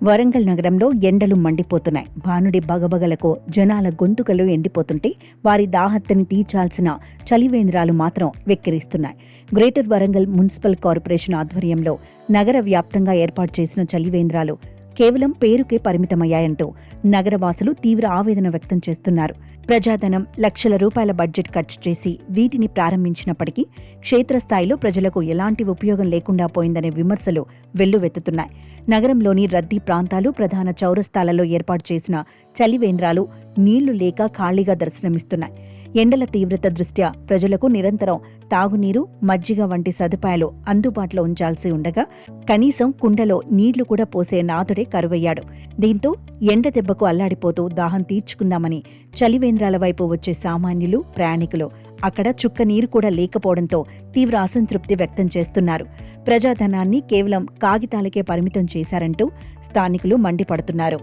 వరంగల్ నగరంలో ఎండలు మండిపోతున్నాయి. భానుడి బగబగలకు జనాల గొంతుకలు ఎండిపోతుంటే వారి దాహత్తని తీర్చాల్సిన చలివేంద్రాలు మాత్రం వెక్కిరిస్తున్నాయి. గ్రేటర్ వరంగల్ మున్సిపల్ కార్పొరేషన్ ఆధ్వర్యంలో నగర వ్యాప్తంగా ఏర్పాటు చేసిన చలివేంద్రాలు కేవలం పేరుకే పరిమితమయ్యాయంటూ నగరవాసులు తీవ్ర ఆవేదన వ్యక్తం చేస్తున్నారు. ప్రజాధనం లక్షల రూపాయల బడ్జెట్ ఖర్చు చేసి వీటిని ప్రారంభించినప్పటికీ క్షేత్రస్థాయిలో ప్రజలకు ఎలాంటి ఉపయోగం లేకుండా పోయిందనే విమర్శలు వెల్లువెత్తుతున్నాయి. నగరంలోని రద్దీ ప్రాంతాలు, ప్రధాన చౌరస్తాలలో ఏర్పాటు చేసిన చలివేంద్రాలు నీళ్లు లేక ఖాళీగా దర్శనమిస్తున్నాయి. ఎండల తీవ్రత దృష్ట్యా ప్రజలకు నిరంతరం తాగునీరు, మజ్జిగ వంటి సదుపాయాలు అందుబాటులో ఉంచాల్సి ఉండగా కనీసం కుండలో నీళ్లు కూడా పోసే నాథుడే కరువయ్యాడు. దీంతో ఎండ దెబ్బకు అల్లాడిపోతూ దాహం తీర్చుకుందామని చలివేంద్రాల వైపు వచ్చే సామాన్యులు, ప్రయాణికులు అక్కడ చుక్క నీరు కూడా లేకపోవడంతో తీవ్ర అసంతృప్తి వ్యక్తం చేస్తున్నారు. ప్రజాధనాన్ని కేవలం కాగితాలకే పరిమితం చేశారంటూ స్థానికులు మండిపడుతున్నారు.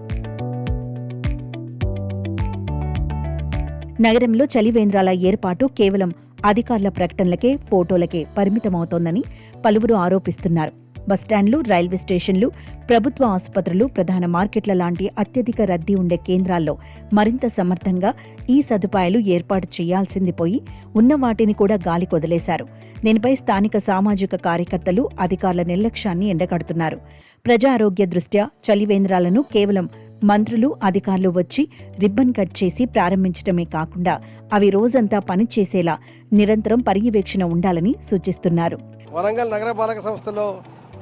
నగరంలో చలివేంద్రాల ఏర్పాటు కేవలం అధికారుల ప్రకటనలకే, ఫోటోలకే పరిమితమవుతోందని పలువురు ఆరోపిస్తున్నారు. బస్టాండ్లు, రైల్వే స్టేషన్లు, ప్రభుత్వ ఆసుపత్రులు, ప్రధాన మార్కెట్ల లాంటి అత్యధిక రద్దీ ఉండే కేంద్రాల్లో మరింత సమర్థంగా ఈ సదుపాయాలు ఏర్పాటు చేయాల్సింది పోయి ఉన్న వాటిని కూడా గాలి కొదిలేశారు. దీనిపై స్థానిక సామాజిక కార్యకర్తలు అధికారుల నిర్లక్ష్యాన్ని ఎండగడుతున్నారు. ప్రజా ఆరోగ్య దృష్ట్యా చలివేంద్రాలను కేవలం మంత్రులు, అధికారులు వచ్చి రిబ్బన్ కట్ చేసి ప్రారంభించడమే కాకుండా అవి రోజంతా పనిచేసేలా నిరంతరం పర్యవేక్షణ ఉండాలని సూచిస్తున్నారు. వరంగల్ నగరపాలక సంస్థలో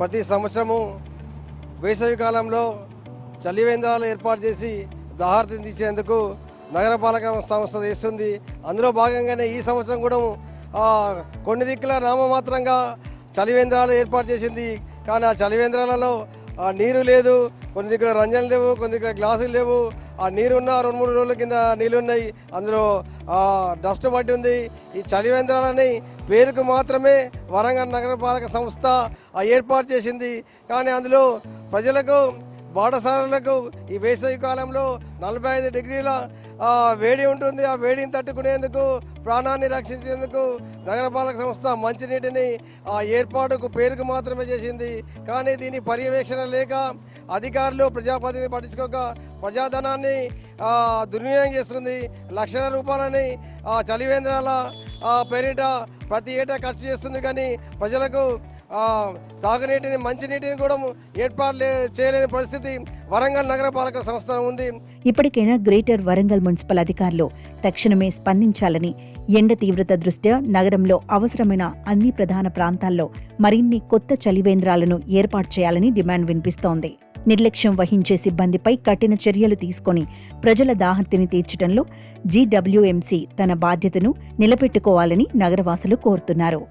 ప్రతి సంవత్సరము వేసవి కాలంలో చలివేంద్రాలు ఏర్పాటు చేసి దాహార్తి తీసేందుకు నగరపాలక సంస్థ చేస్తుంది. అందులో భాగంగానే ఈ సంవత్సరం కూడా కొన్ని దిక్కుల నామమాత్రంగా చలివేంద్రాలు ఏర్పాటు చేసింది. కానీ ఆ చలివేంద్రాలలో నీరు లేదు, కొన్ని దగ్గర రంజన్లు లేవు, కొన్ని దగ్గర గ్లాసులు లేవు. ఆ నీరున్న 2-3 రోజుల కింద నీళ్ళున్నాయి, అందులో డస్ట్ పట్టి ఉంది. ఈ చలివేంద్రాలని పేరుకు మాత్రమే వరంగల్ నగరపాలక సంస్థ ఏర్పాటు చేసింది. కానీ అందులో ప్రజలకు, బాటసారులకు ఈ వేసవి కాలంలో 45 డిగ్రీల వేడి ఉంటుంది. ఆ వేడిని తట్టుకునేందుకు, ప్రాణాన్ని రక్షించేందుకు నగరపాలక సంస్థ మంచినీటిని ఏర్పాటుకు పేరుకు మాత్రమే చేసింది. కానీ దీని పర్యవేక్షణ లేక అధికారులు, ప్రజాప్రతినిధులు పట్టించుకోక ప్రజాధనాన్ని దుర్వినియోగం చేస్తుంది. లక్షల రూపాయలని చలివేంద్రాల పేరిట ప్రతి ఏటా ఖర్చు చేస్తుంది. కానీ ప్రజలకు తాగునీటిని, మంచినీటిని కూడా ఏర్పాటు చేయలేని పరిస్థితి వరంగల్ నగరపాలక సంస్థ ఉంది. ఇప్పటికైనా గ్రేటర్ వరంగల్ మున్సిపల్ అధికారులు తక్షణమే స్పందించాలని, ఎండ తీవ్రత దృష్ట్యా నగరంలో అవసరమైన అన్ని ప్రధాన ప్రాంతాల్లో మరిన్ని కొత్త చలివేంద్రాలను ఏర్పాటు చేయాలని డిమాండ్ వినిపిస్తోంది. నిర్లక్ష్యం వహించే సిబ్బందిపై కఠిన చర్యలు తీసుకొని ప్రజల దాహర్తిని తీర్చడంలో GWMC తన బాధ్యతను నిలబెట్టుకోవాలని నగరవాసులు కోరుతున్నారు.